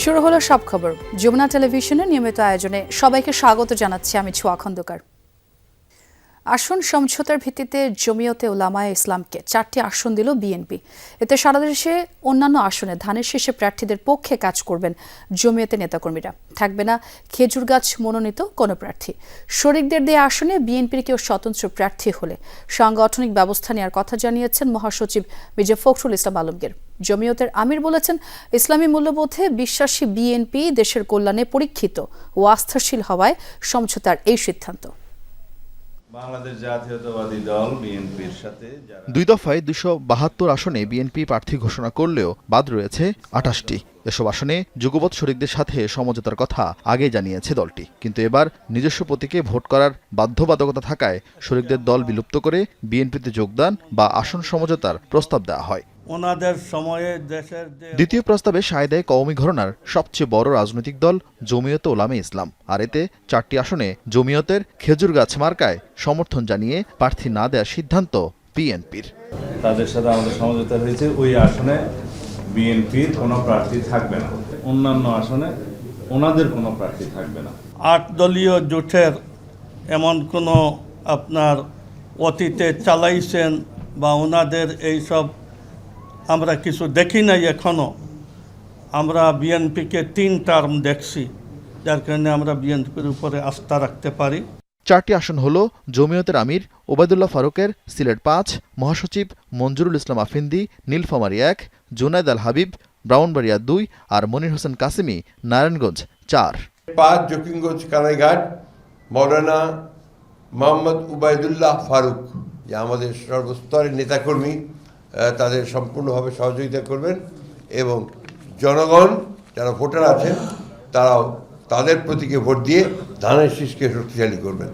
শুরু হলো সব খবর। যমুনা টেলিভিশনের নিয়মিত আয়োজনে সবাইকে স্বাগত জানাচ্ছি আমি ছোয়া খন্দকার। আসন সমঝোতার ভিত্তিতে জমিয়তে উলামায়ে ইসলামকে 4টি আসন দিল বিএনপি। এতে সারা দেশে অন্যান্য আসনে ধানের শীষে প্রার্থীদের পক্ষে কাজ করবেন জমিয়তের নেতাকর্মীরা। থাকবে না খেজুর গাছ মনোনীত কোনো প্রার্থী। শরিকদের দেয়া আসনে বিএনপির কেউ স্বতন্ত্র প্রার্থী হলে সাংগঠনিক ব্যবস্থা নেওয়ার কথা জানিয়েছেন মহাসচিব মির্জা ফখরুল ইসলাম আলমগীর। জমিয়তের আমির বলেছেন, ইসলামী মূল্যবোধে বিশ্বাসী বিএনপি দেশের কল্যাণে পরীক্ষিত ও আস্থাশীল হওয়ায় সমঝোতার এই সিদ্ধান্ত। বাংলাদেশ জাতীয়তাবাদী দল বিএনপির সাথে দুই দফায় 272 আসনে বিএনপি প্রার্থী ঘোষণা করলেও বাদ রয়েছে 28টি। এসব আসনে যুগপৎ শরিকদের সাথে সমঝোতার কথা আগে জানিয়েছে দলটি, কিন্তু এবার নিজস্ব প্রতীকে ভোট করার বাধ্যবাধকতা থাকায় শরিকদের দল বিলুপ্ত করে বিএনপিতে যোগদান বা আসন সমঝোতার প্রস্তাব দেওয়া হয়। ওনাদের সময়ে দেশের দ্বিতীয় প্রস্তাবে সায় দেয় কওমি ঘরানার সবচেয়ে বড় রাজনৈতিক দল জমিয়তে উলামায়ে ইসলাম, আর এতে 4টি আসনে জমিয়তের খেজুর গাছ মার্কায় সমর্থন জানিয়ে প্রার্থী না দেওয়ার সিদ্ধান্ত বিএনপির। তাদের সাথে আমাদের সমঝোতা হয়েছে, ওই আসনে বিএনপির কোনো প্রার্থী থাকবে না, অন্যান্য আসনে ওনাদের কোনো প্রার্থী থাকবে না। 8 দলীয় জোটের এমন কোনো আপনার অতীতে চালাইছেন বা ওনাদের এইসব আমরা কিছু দেখি নাই এখনো। আমরা বিএনপিকে 3 টার্ম দেখছি, যার কারণে আমরা বিএনপির উপরে আস্থা রাখতে পারি। 4টি আসন হল জমিয়তের আমির ওবায়দুল্লাহ ফারুকের সিলেট 5, মহাসচিব মঞ্জুরুল ইসলাম আফিন্দি নীলফামারী 1, জুনাইদ আল হাবিব ব্রাউনবাড়িয়া 2 আর মনির হোসেন কাসেমি নারায়ণগঞ্জ 4। 5 জকিগঞ্জ কানাইঘাট মৌলানা মোহাম্মদ ওবায়দুল্লাহ ফারুক, যে আমাদের সর্বস্তরের নেতাকর্মী, তাদের সম্পূর্ণভাবে সহযোগিতা করবেন এবং জনগণ যারা ভোটার আছেন তারাও তাদের প্রতীকে ভোট দিয়ে ধানের শীষকে শক্তিশালী করবেন।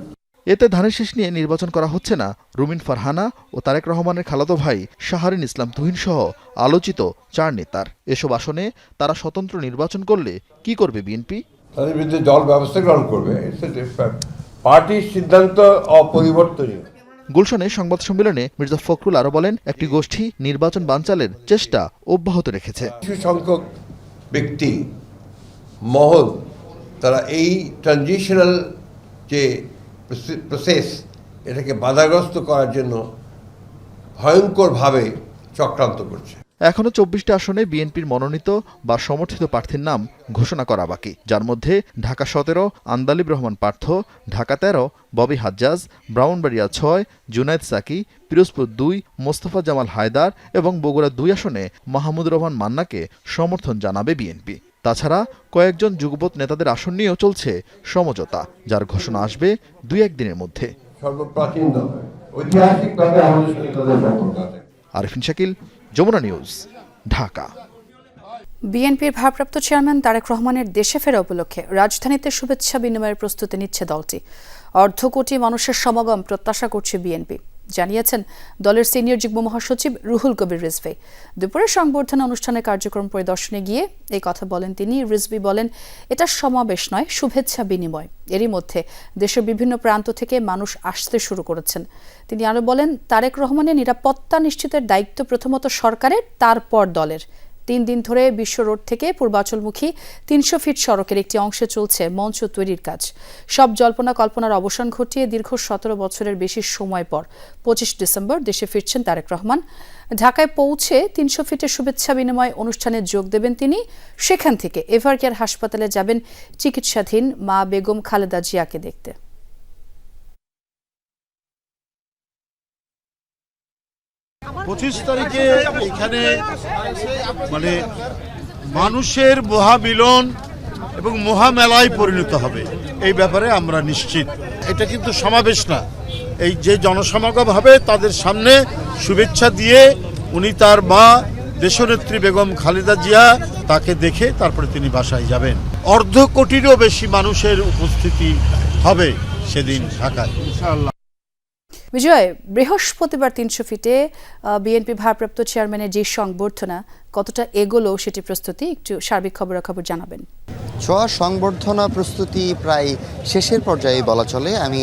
এতে ধানের শীষ নিয়ে নির্বাচন করা হচ্ছে না রুমিন ফারহানা ও তারেক রহমানের খালাতো ভাই শাহরিন ইসলাম তুহিন সহ আলোচিত 4 নেতার। এসব আসনে তারা স্বতন্ত্র নির্বাচন করলে কি করবে বিএনপি? তাদের বিরুদ্ধে দল ব্যবস্থা গ্রহণ করবে। পার্টির সিদ্ধান্ত অপরিবর্তনীয়। গুলশানে সংবাদ সম্মেলনে মির্জা ফখরুল আরো বলেন, একটি গোষ্ঠী নির্বাচন বানচালের চেষ্টা অব্যাহত রেখেছে। কিছু সংখ্যক ব্যক্তি মহল তারা এই ট্রানজিশনাল যে প্রসেস এটাকে বাধাগ্রস্ত করার জন্য ভয়ঙ্করভাবে চক্রান্ত করছে। এখনো 24টি আসনে বিএনপির মনোনীত বা সমর্থিত প্রার্থীর নাম ঘোষণা করা বাকি, যার মধ্যে ঢাকা 17 আন্দালিব রহমান পার্থ, ঢাকা 13 ববি হাজ্জাজ, ব্রাউনবাড়িয়া 6 জুনায়েদ সাকি, পিরোজপুর 2 মোস্তফা জামাল হায়দার এবং বগুড়া 2 আসনে মাহমুদুর রহমান মান্নাকে সমর্থন জানাবে বিএনপি। তাছাড়া কয়েকজন যুগপৎ নেতাদের আসন নিয়েও চলছে সমঝোতা, যার ঘোষণা আসবে 2-1 দিনের মধ্যে। সর্বপ্রাচীন দল, ঐতিহাসিকভাবে আমাদের সাথে তাদের সম্পর্ক আছে। আরিফিন শাকিল, যমুনা নিউজ, ঢাকা। বিএনপির ভারপ্রাপ্ত চেয়ারম্যান তারেক রহমানের দেশে ফেরা উপলক্ষে রাজধানীতে শুভেচ্ছা বিনিময়ের প্রস্তুতি নিচ্ছে দলটি। 1.5 কোটি মানুষের সমাগম প্রত্যাশা করছে বিএনপি, জানিয়েছেন দলের সিনিয়র যুগ্ম মহাসচিব রুহুল কবির রিজভী। দুপুরে সংবর্ধনা অনুষ্ঠানের কার্যক্রম পরিদর্শনে গিয়ে এই কথা বলেন তিনি। রিজভী বলেন, এটা সমাবেশ নয়, শুভেচ্ছা বিনিময়। এরই মধ্যে দেশের বিভিন্ন প্রান্ত থেকে মানুষ আসতে শুরু করেছেন। তিনি আরো বলেন, তারেক রহমানের নিরাপত্তা নিশ্চিতের দায়িত্ব প্রথমত সরকারের, তারপর দলের। 3 দিন ধরে বিশ্ব রোড থেকে পূর্বাচলমুখী 300 ফিট সড়কের একটি অংশে চলছে মঞ্চ তৈরির কাজ। সব জল্পনা কল্পনার অবসান ঘটিয়ে দীর্ঘ 17 বছরের বেশি সময় পর 25 ডিসেম্বর দেশে ফিরছেন তারেক রহমান। ঢাকায় পৌঁছে 300 ফিটের শুভেচ্ছা বিনিময় অনুষ্ঠানে যোগ দেবেন তিনি। সেখান থেকে এভারকেয়ার হাসপাতালে যাবেন চিকিৎসাধীন মা বেগম খালেদা জিয়াকে দেখতে। 25 তারিখে এখানে মানে মানুষের মহামিলন এবং মহামেলায় পরিণত হবে, এই ব্যাপারে আমরা নিশ্চিত। এটা কিন্তু সমাবেশ না, এই যে জনসমাগম হবে তাদের সামনে শুভেচ্ছা দিয়ে উনি তার মা দেশনেত্রী বেগম খালেদা জিয়া তাকে দেখে তারপরে তিনি বাসায় যাবেন। 1.5 কোটিরও বেশি মানুষের উপস্থিতি হবে সেদিন ঢাকায় ইনশাআল্লাহ। বিজয়, বৃহস্পতিবার 300 ফিটে বিএনপি ভারপ্রাপ্ত চেয়ারম্যানের যে সংবর্ধনা কতটা এগোলো সেটি প্রস্তুতি একটু সার্বিক খবরাখবর জানাবেন। ছোঁয়া সংবর্ধনা প্রস্তুতি প্রায় শেষের পর্যায়ে বলা চলে। আমি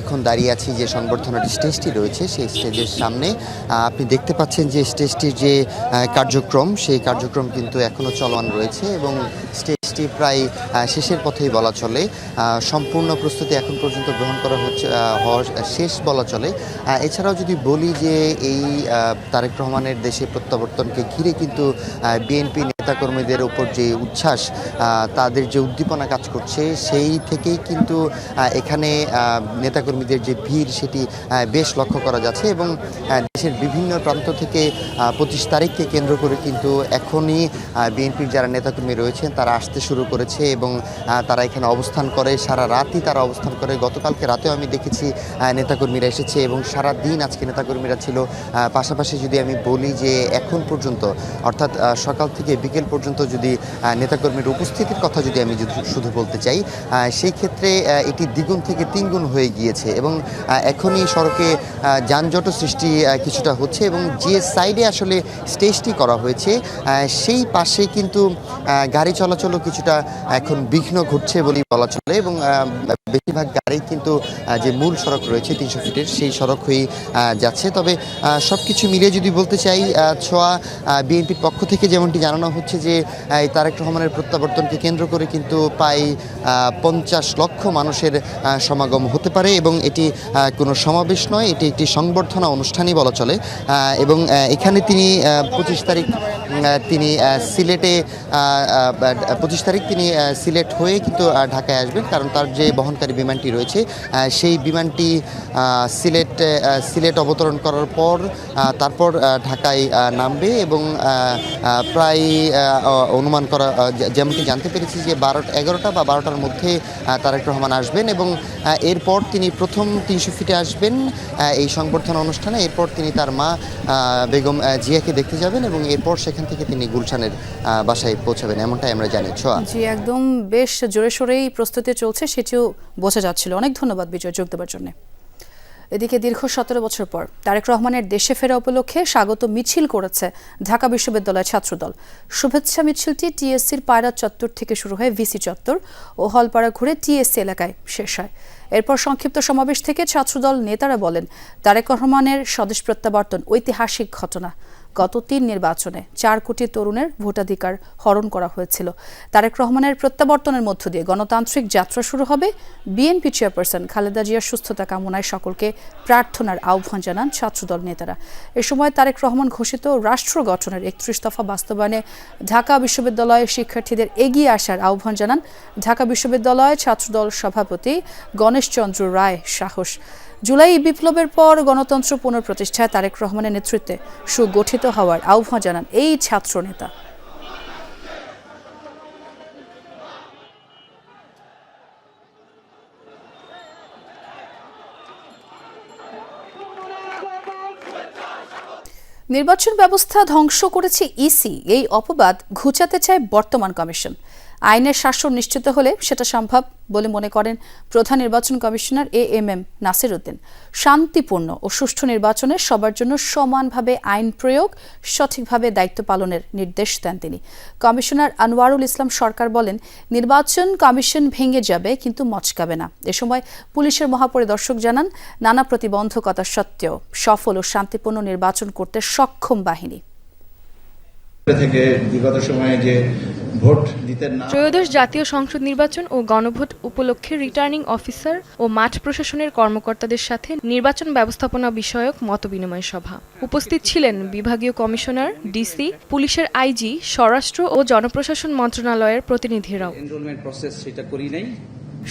এখন দাঁড়িয়ে আছি যে সংবর্ধনার স্টেজটি রয়েছে সেই স্টেজের সামনে। আপনি দেখতে পাচ্ছেন যে স্টেজটির যে কার্যক্রম সেই কার্যক্রম কিন্তু এখনও চলমান রয়েছে এবং স্টেজটি প্রায় শেষের পথেই বলা চলে। সম্পূর্ণ প্রস্তুতি এখন পর্যন্ত গ্রহণ করা হচ্ছে হওয়া শেষ বলা চলে। এছাড়াও যদি বলি যে এই তারেক রহমানের দেশে প্রত্যাবর্তনকে ঘিরে কিন্তু বিএনপি নেতাকর্মীদের উপর যে উচ্ছ্বাস, তাদের যে উদ্দীপনা কাজ করছে সেই থেকেই কিন্তু এখানে নেতাকর্মীদের যে ভিড় সেটি বেশ লক্ষ্য করা যাচ্ছে এবং দেশের বিভিন্ন প্রান্ত থেকে 25 তারিখকে কেন্দ্র করে কিন্তু এখনই বিএনপির যারা নেতাকর্মী রয়েছেন তারা আসতে শুরু করেছে এবং তারা এখানে অবস্থান করে, সারা রাতই তারা অবস্থান করে। গতকালকে রাতেও আমি দেখেছি নেতাকর্মীরা এসেছে এবং সারা দিন আজকে নেতাকর্মীরা ছিল। পাশাপাশি যদি আমি বলি যে এখন পর্যন্ত অর্থাৎ সকাল থেকে বিকেল পর্যন্ত যদি নেতাকর্মীর উপস্থিতির কথা যদি আমি শুধু বলতে চাই, সেই ক্ষেত্রে এটি দ্বিগুণ থেকে তিনগুণ হয়ে গিয়েছে এবং এখনই সড়কে যানজট সৃষ্টি কিছুটা হচ্ছে এবং যে সাইডে আসলে স্টেজটি করা হয়েছে সেই পাশে কিন্তু গাড়ি চলাচলও কিছুটা এখন বিঘ্ন ঘটছে বলেই বলা চলে এবং বেশিরভাগ গাড়ি কিন্তু যে মূল সড়ক রয়েছে 300 ফিটের সেই সড়ক হয়েই যাচ্ছে। তবে সব কিছু মিলিয়ে যদি বলতে চাই, ছোঁয়া বিএনপির পক্ষ থেকে যেমনটি জানানো হচ্ছে যে তারেক রহমানের প্রত্যাবর্তনকে কেন্দ্র করে কিন্তু প্রায় 50 লক্ষ মানুষের সমাগম হতে পারে এবং এটি কোনো সমাবেশ নয়, এটি একটি সংবর্ধনা অনুষ্ঠানই বলা চলে। এবং এখানে তিনি 25 তারিখ তিনি সিলেটে 25 তারিখ তিনি সিলেট হয়ে কিন্তু ঢাকায় আসবেন, কারণ তার যে বহনকারী বিমানটি রয়েছে সেই বিমানটি সিলেট অবতরণ করার পর তারপর ঢাকায় নামবে এবং প্রায় অনুমান করা যেমনটি জানতে পেরেছি যে 11টা বা 12টার মধ্যে তারেক রহমান আসবেন এবং এরপর তিনি প্রথম 300 ফিটে আসবেন এই সংবর্ধনা অনুষ্ঠানে। এরপর তিনি তার মা বেগম জিয়াকে দেখতে যাবেন এবং এরপর সেখান থেকে তিনি গুলশানের বাসায় পৌঁছাবেন, এমনটাই আমরা জানি। ছোঁয়া, জি, একদম বেশ জোরে সোরেই প্রস্তুতি চলছে, সেটিও বোঝা যাচ্ছিল। অনেক ধন্যবাদ বিজয় যোগ দেওয়ার জন্য। এদিকে দীর্ঘ 17 বছর পর তারেক রহমানের দেশে ফেরা উপলক্ষে স্বাগত মিছিল করেছে ঢাকা বিশ্ববিদ্যালয় ছাত্রদল। শুভেচ্ছা মিছিলটি টিএসসির পায়রা চত্বর থেকে শুরু হয়ে ভিসি চত্বর ও হলপাড়া ঘুরে টিএসসি এলাকায় শেষ হয়। এরপর সংক্ষিপ্ত সমাবেশ থেকে ছাত্রদল নেতারা বলেন, তারেক রহমানের স্বদেশ প্রত্যাবর্তন ঐতিহাসিক ঘটনা। গত 3 নির্বাচনে 4 কোটি তরুণের ভোটাধিকার হরণ করা হয়েছিল। তারেক রহমানের প্রত্যাবর্তনের মধ্য দিয়ে গণতান্ত্রিক যাত্রা শুরু হবে। বিএনপি চেয়ারপারসন খালেদা জিয়ার সুস্থতা কামনায় সকলকে প্রার্থনার আহ্বান জানান ছাত্রদল নেতারা। এ সময় তারেক রহমান ঘোষিত রাষ্ট্র গঠনের 31 দফা বাস্তবায়নে ঢাকা বিশ্ববিদ্যালয়ের শিক্ষার্থীদের এগিয়ে আসার আহ্বান জানান ঢাকা বিশ্ববিদ্যালয় ছাত্রদল সভাপতি গণেশচন্দ্র রায় সাহস। জুলাই বিপ্লবের পর গণতন্ত্র পুনঃপ্রতিষ্ঠায় তারেক রহমানের নেতৃত্বে সুগঠিত হওয়ার আহ্বান জানান এই ছাত্র নেতা। নির্বাচন ব্যবস্থা ধ্বংস করেছে ইসি, এই অপবাদ ঘুচাতে চায় বর্তমান কমিশন। আইনের শাসন নিশ্চিত হলে সেটা সম্ভব বলে মনে করেন প্রধান নির্বাচন কমিশনার এএমএম নাসির উদ্দিন। শান্তিপূর্ণ ও সুষ্ঠু নির্বাচনে সবার জন্য সমানভাবে আইন প্রয়োগ, সঠিকভাবে দায়িত্ব পালনের নির্দেশ দেন তিনি। কমিশনার আনোয়ারুল ইসলাম সরকার বলেন, নির্বাচন কমিশন ভেঙে যাবে কিন্তু মচকাবে না। এ সময় পুলিশের মহাপরিদর্শক জানান, নানা প্রতিবন্ধকতা সত্ত্বেও সফল ও শান্তিপূর্ণ নির্বাচন করতে সক্ষম বাহিনী। থেকে বিগত সময়ে যে ভোট দিতেন না। ত্রয়োদশ জাতীয় সংসদ নির্বাচন ও গণভোট উপলক্ষে রিটার্নিং অফিসার ও মাঠ প্রশাসনের কর্মকর্তাদের সাথে নির্বাচন ব্যবস্থাপনা বিষয়ক মতবিনিময় সভা। উপস্থিত ছিলেন বিভাগীয় কমিশনার, ডিসি, পুলিশের আইজি, স্বরাষ্ট্র ও জনপ্রশাসন মন্ত্রণালয়ের প্রতিনিধিরাও। এনরোলমেন্ট প্রসেস সেটা করি নাই।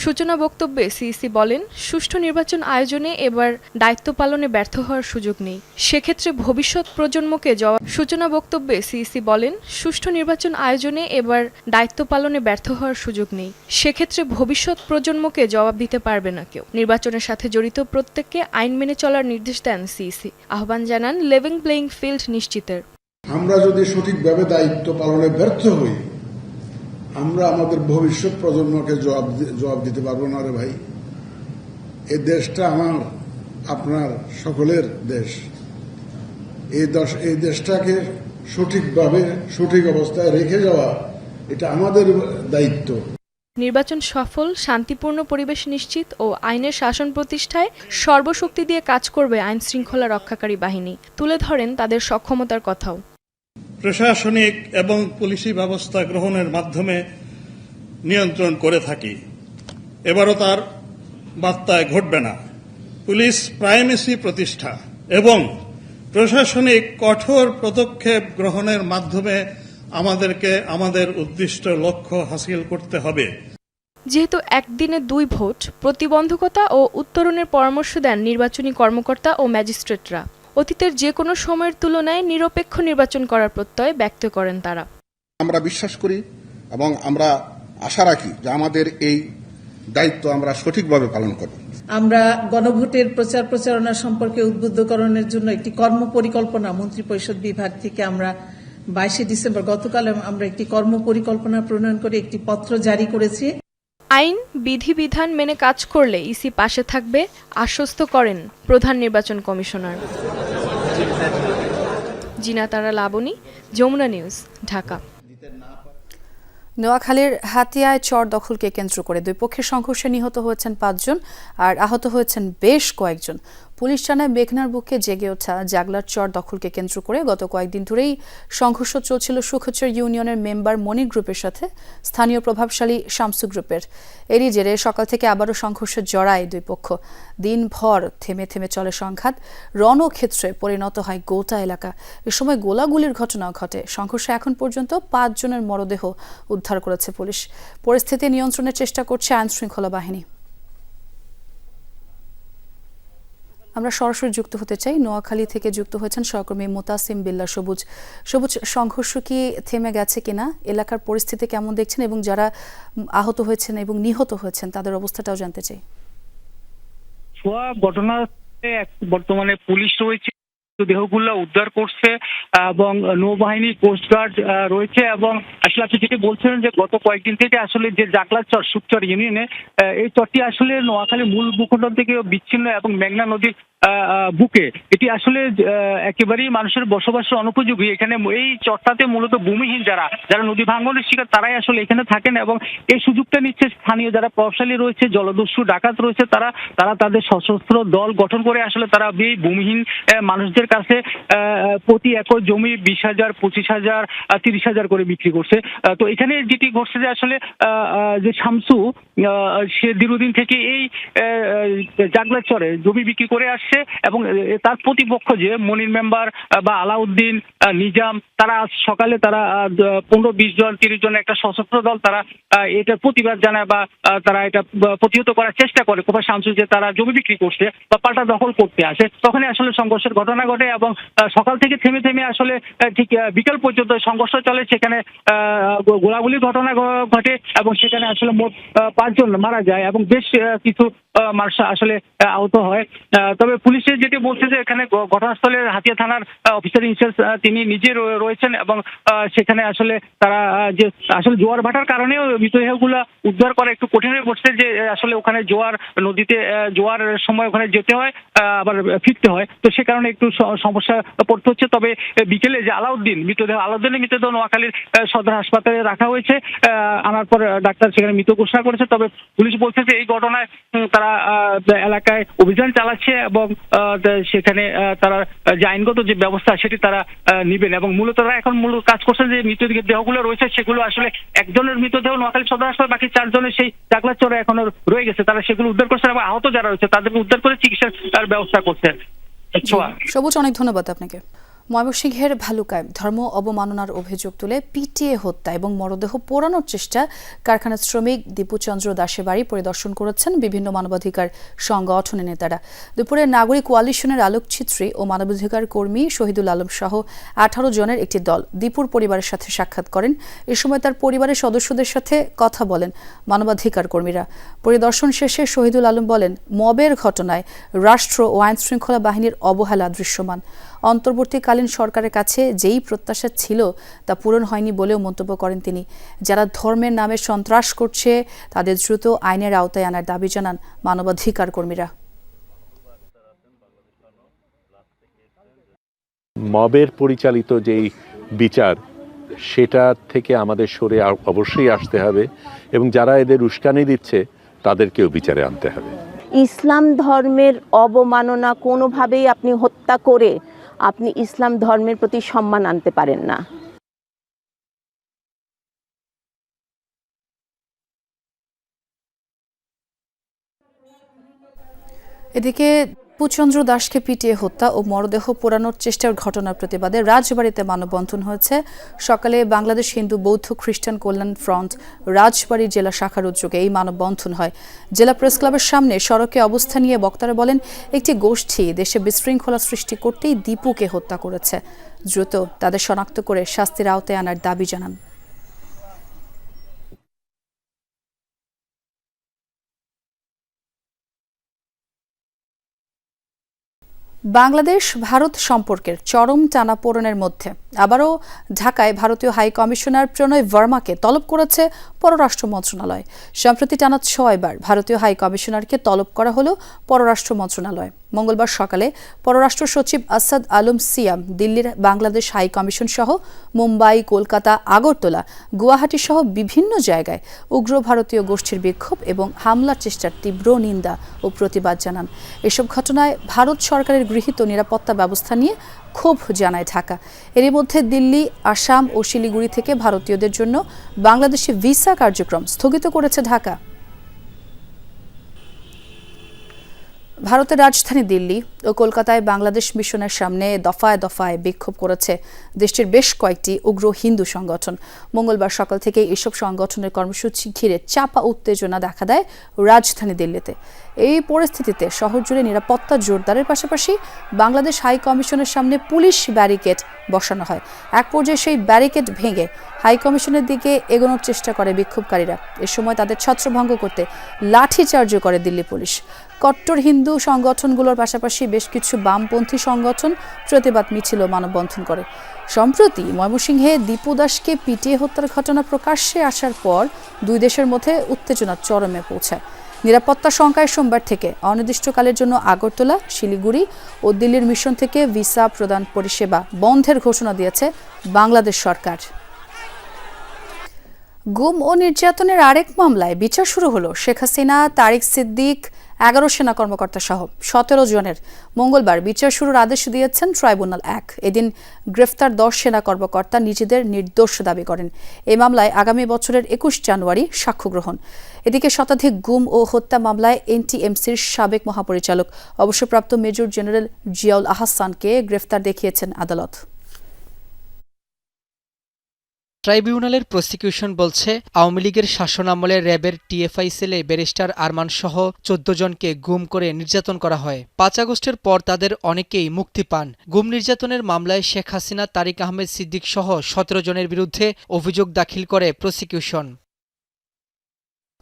সূচনা বক্তব্যে সিইসি বলেন, সুষ্ঠু নির্বাচন আয়োজনে এবার দায়িত্ব পালনে ব্যর্থ হওয়ার সুযোগ নেই, সেক্ষেত্রে ভবিষ্যৎ প্রজন্মকে সূচনা বক্তব্যে সিইসি বলেন, সুষ্ঠু নির্বাচন আয়োজনে এবার দায়িত্ব পালনে ব্যর্থ হওয়ার সুযোগ নেই, সেক্ষেত্রে ভবিষ্যৎ প্রজন্মকে জবাব দিতে পারবে না কেউ। নির্বাচনের সাথে জড়িত প্রত্যেককে আইন মেনে চলার নির্দেশ দেন সিইসি। আহ্বান জানান লেভেল প্লেইং ফিল্ড নিশ্চিতের। আমরা যদি সঠিকভাবে দায়িত্ব পালনে ব্যর্থ হই, আমরা আমাদের ভবিষ্যৎ প্রজন্মকে জবাব দিতে পারবো না রে ভাই। এই দেশটা আমার, আপনার, সকলের দেশ। এই দেশটাকে সঠিকভাবে সঠিক অবস্থায় রেখে যাওয়া এটা আমাদের দায়িত্ব। নির্বাচন সফল, শান্তিপূর্ণ পরিবেশ নিশ্চিত ও আইনের শাসন প্রতিষ্ঠায় সর্বশক্তি দিয়ে কাজ করবে আইন শৃঙ্খলা রক্ষাকারী বাহিনী। তুলে ধরেন তাদের সক্ষমতার কথাও। প্রশাসনিক এবং পুলিশি ব্যবস্থা গ্রহণের মাধ্যমে নিয়ন্ত্রণ করে থাকি। এবারও তার বার্তায় ঘটবে না। পুলিশ প্রাইমেসি প্রতিষ্ঠা এবং প্রশাসনিক কঠোর পদক্ষেপ গ্রহণের মাধ্যমে আমাদেরকে আমাদের উদ্দিষ্ট লক্ষ্য হাসিল করতে হবে। যেহেতু একদিনে 2 ভোট, প্রতিবন্ধকতা ও উত্তরণের পরামর্শ দেন নির্বাচনী কর্মকর্তা ও ম্যাজিস্ট্রেটরা। অতীতের যে কোনো সময়ের তুলনায় নিরপেক্ষ নির্বাচন করার প্রত্যয় ব্যক্ত করেন তারা। আমরা বিশ্বাস করি এবং আমরা আশা রাখি যে আমাদের এই দায়িত্ব আমরা সঠিকভাবে পালন করব। আমরা গণভোটের প্রচার প্রচারণা সম্পর্কে উদ্বুদ্ধকরণের জন্য একটি কর্মপরিকল্পনা মন্ত্রিপরিষদ বিভাগ থেকে আমরা 22 ডিসেম্বর গতকাল আমরা একটি কর্মপরিকল্পনা প্রণয়ন করে একটি পত্র জারি করেছি। আইন বিধিবিধান মেনে কাজ করলে ইসি পাশে থাকবে আশ্বস্ত করেন প্রধান নির্বাচন কমিশনার। জিনা তারা লাবণী, যমুনা নিউজ, ঢাকা। নোয়াখালীর হাতিয়ায় চর দখলকে কেন্দ্র করে 2 পক্ষের সংঘর্ষে নিহত হয়েছেন 5 জন আর আহত হয়েছেন বেশ কয়েকজন। পুলিশ জানায় মেঘনার বুকে জেগে ওঠা জাগলার চর দখলকে কেন্দ্র করে গত কয়েকদিন ধরেই সংঘর্ষ চলছিল সুখচর ইউনিয়নের মেম্বার মনির গ্রুপের সাথে স্থানীয় প্রভাবশালী শামসু গ্রুপের। এরই জেরে সকাল থেকে আবারও সংঘর্ষে জড়ায় 2 পক্ষ। দিনভর থেমে থেমে চলে সংঘাত, রণক্ষেত্রে পরিণত হয় গোটা এলাকা। এ সময় গোলাগুলির ঘটনাও ঘটে। সংঘর্ষে এখন পর্যন্ত 5 জনের মরদেহ উদ্ধার করেছে পুলিশ। পরিস্থিতি নিয়ন্ত্রণের চেষ্টা করছে আইন শৃঙ্খলা বাহিনী। আমরা সরাসরি যুক্ত হতে চাই, নোয়াখালী থেকে যুক্ত হয়েছেন সহকর্মী মোতাসিম বিল্লাহ সবুজ। সবুজ, সংঘর্ষ কি থেমে গেছে কিনা, এলাকার পরিস্থিতি কেমন দেখছেন এবং যারা আহত হয়েছেন এবং নিহত হয়েছেন তাদের অবস্থাটাও জানতে চাই। ঘটনাতে বর্তমানে পুলিশ রয়েছে, দেহগুলো উদ্ধার করছে এবং নৌবাহিনী, কোস্টগার্ড রয়েছে। এবং আসলে আপনি যেটি বলছেন যে গত কয়েকদিন থেকে আসলে যে জাগলার চর সুখচর ইউনিয়নে এই চরটি আসলে নোয়াখালীর মূল ভূখণ্ড থেকে বিচ্ছিন্ন এবং মেঘনা নদীর বুকে এটি আসলে একেবারেই মানুষের বসবাসের অনুপযোগী। এখানে এই চরটাতে মূলত ভূমিহীন যারা নদী ভাঙনের শিকার তারাই আসলে এখানে থাকেন এবং এই সুযোগটা নিচ্ছে স্থানীয় যারা প্রভাবশালী রয়েছে, জলদস্যু ডাকাত রয়েছে, তারা তাদের সশস্ত্র দল গঠন করে আসলে তারা এই ভূমিহীন মানুষদের কাছে প্রতি একর জমি 20,000, 25,000, 30,000 করে বিক্রি করছে। তো এখানে যেটি ঘটছে যে আসলে যে শামসু সে দীর্ঘদিন থেকে এই জাগলার চরে জমি বিক্রি করে আসছে এবং তার প্রতিপক্ষ যে মনির মেম্বার বা আলাউদ্দিন, নিজাম, তারা আজ সকালে তারা 15-20 জন 30 জন একটা সশস্ত্র দল তারা এটার প্রতিবাদ জানায় বা তারা এটা প্রতিহত করার চেষ্টা করে কোথায় শামসু যে তারা জমি বিক্রি করছে বা পাল্টা দখল করতে আসে। তখনই আসলে সংঘর্ষের ঘটনা ঘটে এবং সকাল থেকে থেমে থেমে আসলে ঠিক বিকেল পর্যন্ত সংঘর্ষ চলে। সেখানে গোলাগুলির ঘটনা ঘটে এবং সেখানে আসলে মোট 5 জন মারা যায় এবং বেশ কিছু মানুষ আসলে আহত হয়। তবে পুলিশের যেটি বলছে যে এখানে ঘটনাস্থলে হাতিয়া থানার অফিসার ইনচার্জ তিনি নিজে রয়েছেন এবং সেখানে আসলে তারা যে আসলে জোয়ার ভাটার কারণেও মৃতদেহগুলো উদ্ধার করা একটু কঠিন হয়ে পড়ছে, যে আসলে ওখানে জোয়ার নদীতে জোয়ারের সময় ওখানে যেতে হয় আবার ফিরতে হয়, তো সে কারণে একটু সমস্যা পড়তে হচ্ছে। তবে বিকেলে যে আলাউদ্দিনের মৃতদেহ নোয়াখালীর সদর হাসপাতালে রাখা হয়েছে, আনার পর ডাক্তার সেখানে মৃত ঘোষণা করেছে। তবে পুলিশ বলছে যে এই ঘটনায় তারা এলাকায় অভিযান চালাচ্ছে এবং সেখানে তারা যে আইনগত যে ব্যবস্থা সেটি তারা নিবেন এবং মূলত তারা এখন মূল কাজ করছে যে মৃতদেহের দেহগুলো রয়েছে সেগুলো আসলে একজনের মৃতদেহ নোয়াখালী সদর হাসপাতাল, বাকি 4 জনের সেই জাগলার চরে এখনো রয়ে গেছে, তারা সেগুলো উদ্ধার করছে এবং আহত যারা রয়েছে তাদেরকে উদ্ধার করে চিকিৎসার ব্যবস্থা করছে। সবুজ, অনেক ধন্যবাদ আপনাকে। ময়মনসিংহের ভালুকায় ধর্ম অবমাননার অভিযোগ তুলে পিটিএ হত্যা এবং মরদেহ পোড়ানোর চেষ্টা কারখানার শ্রমিক দীপুচন্দ্র দাসের বাড়ি পরিদর্শন করেছেন বিভিন্ন মানবাধিকার সংগঠনের নেতারা। দুপুরে নাগরিক কোয়ালিশনের আলোকচিত্রী ও মানবাধিকার কর্মী শহীদুল আলম সহ 18 জনের একটি দল দীপুর পরিবারের সাথে সাক্ষাৎ করেন। এ সময় তার পরিবারের সদস্যদের সাথে কথা বলেন মানবাধিকার কর্মীরা। পরিদর্শন শেষে শহীদুল আলম বলেন, মবের ঘটনায় রাষ্ট্র ও আইন শৃঙ্খলা বাহিনীর অবহেলা দৃশ্যমান। অন্তর্বর্তীকালীন সরকারের কাছে যেই প্রত্যাশা ছিল তা পূরণ হয়নি বলেও মন্তব্য করেন তিনি। যারা ধর্মের নামে সন্ত্রাস করছে তাদের দ্রুত আইনের আওতায় আনার দাবি জানান মানবাধিকার কর্মীরা। মবের পরিচালিত যেই বিচার সেটা থেকে আমাদের সরে অবশ্যই আসতে হবে এবং যারা এদের উস্কানি দিচ্ছে তাদেরকেও বিচারে আনতে হবে। ইসলাম ধর্মের অবমাননা কোনোভাবেই আপনি হত্যা করে আপনি ইসলাম ধর্মের প্রতি সম্মান আনতে পারেন না। এদিকে পুচন্দ্র দাসকে পিটিয়ে হত্যা ও মরদেহ পোড়ানোর চেষ্টার ঘটনার প্রতিবাদে রাজবাড়ীতে মানববন্ধন হয়েছে। সকালে বাংলাদেশ হিন্দু বৌদ্ধ খ্রিস্টান কল্যাণ ফ্রন্ট রাজবাড়ী জেলা শাখার উদ্যোগে এই মানববন্ধন হয়। জেলা প্রেস ক্লাবের সামনে সড়কে অবস্থান নিয়ে বক্তারা বলেন, একটি গোষ্ঠী দেশে বিশৃঙ্খলা সৃষ্টি করতেই দীপুকে হত্যা করেছে। দ্রুত তাদের শনাক্ত করে শাস্তির আওতায় আনার দাবি জানান। বাংলাদেশ ভারত সম্পর্কের চরম টানাপোড়েনের মধ্যে আবারও ঢাকায় ভারতীয় হাই কমিশনার প্রণয় ভার্মাকে তলব করেছে পররাষ্ট্র মন্ত্রণালয়। সম্প্রতি টানা 6 বার ভারতীয় হাই কমিশনারকে তলব করা হলো পররাষ্ট্র মন্ত্রণালয়। মঙ্গলবার সকালে পররাষ্ট্র সচিব আসাদ আলম সিয়াম দিল্লির বাংলাদেশ হাই কমিশন সহ মুম্বাই, কলকাতা, আগরতলা, গুয়াহাটি সহ বিভিন্ন জায়গায় উগ্র ভারতীয় গোষ্ঠীর বিক্ষোভ এবং হামলার চেষ্টার তীব্র নিন্দা ও প্রতিবাদ জানান। এসব ঘটনায় ভারত সরকারের গৃহীত নিরাপত্তা ব্যবস্থা নিয়ে ক্ষোভ জানায় ঢাকা। এরই মধ্যে দিল্লি, আসাম ও শিলিগুড়ি থেকে ভারতীয়দের জন্য বাংলাদেশে ভিসা কার্যক্রম স্থগিত করেছে ঢাকা। ভারতের রাজধানী দিল্লি ও কলকাতায় বাংলাদেশ মিশনের সামনে দফায় দফায় বিক্ষোভ করেছে দেশটির বেশ কয়েকটি উগ্র হিন্দু সংগঠন। মঙ্গলবার সকাল থেকে এসব সংগঠনের কর্মসূচি ঘিরে চাপা উত্তেজনা দেখা দেয় রাজধানী দিল্লিতে। এই পরিস্থিতিতে শহর জুড়ে নিরাপত্তা জোরদারের পাশাপাশি বাংলাদেশ হাই কমিশনের সামনে পুলিশ ব্যারিকেড বসানো হয়। এক পর্যায়ে সেই ব্যারিকেড ভেঙে হাই কমিশনের দিকে এগোনোর চেষ্টা করে বিক্ষোভকারীরা। এ সময় তাদের ছত্রভঙ্গ করতে লাঠিচার্জও করে দিল্লি পুলিশ। কট্টর হিন্দু সংগঠনগুলোর পাশাপাশি বেশ কিছু বামপন্থী সংগঠন প্রতিবাদ মিছিল ও মানববন্ধন করে। সম্প্রতি ময়মনসিংহে দীপু দাসকে পিটিয়ে হত্যার ঘটনা প্রকাশ্যে আসার পর দুই দেশের মধ্যে উত্তেজনা চরমে পৌঁছায়। নিরাপত্তা শঙ্কায় সোমবার থেকে অনির্দিষ্টকালের জন্য আগরতলা, শিলিগুড়ি ও দিল্লির মিশন থেকে ভিসা প্রদান পরিষেবা বন্ধের ঘোষণা দিয়েছে বাংলাদেশ সরকার। গুম ও নির্যাতনের আরেক মামলায় বিচার শুরু হলো শেখ হাসিনা, তারিক সিদ্দিক, 11 সেনা কর্মকর্তা সহ 17 জনের। মঙ্গলবার বিচার শুরুর আদেশ দিয়েছেন ট্রাইব্যুনাল 1। এদিন গ্রেফতার 10 সেনা কর্মকর্তা নিজেদের নির্দোষ দাবি করেন। এই মামলায় আগামী বছরের 21 জানুয়ারি সাক্ষ্য গ্রহণ। এদিকে শতাধিক গুম ও হত্যা মামলায় এনটিএমসির সাবেক মহাপরিচালক অবসরপ্রাপ্ত মেজর জেনারেল জিয়াউল আহসানকে গ্রেফতার দেখিয়েছেন আদালত। ট্রাইব্যুনালের প্রসিকিউশন বলছে, আওয়ামী লীগের শাসনামলে র্যাবের টিএফআই সেলে ব্যারিস্টার আরমান সহ 14 জনকে গুম করে নির্যাতন করা হয়। 5 আগস্টের পর তাদের অনেকেই মুক্তি পান। গুম নির্যাতনের মামলায় শেখ হাসিনা, তারিক আহমেদ সিদ্দিক সহ 17 জনের বিরুদ্ধে অভিযোগ দাখিল করে প্রসিকিউশন।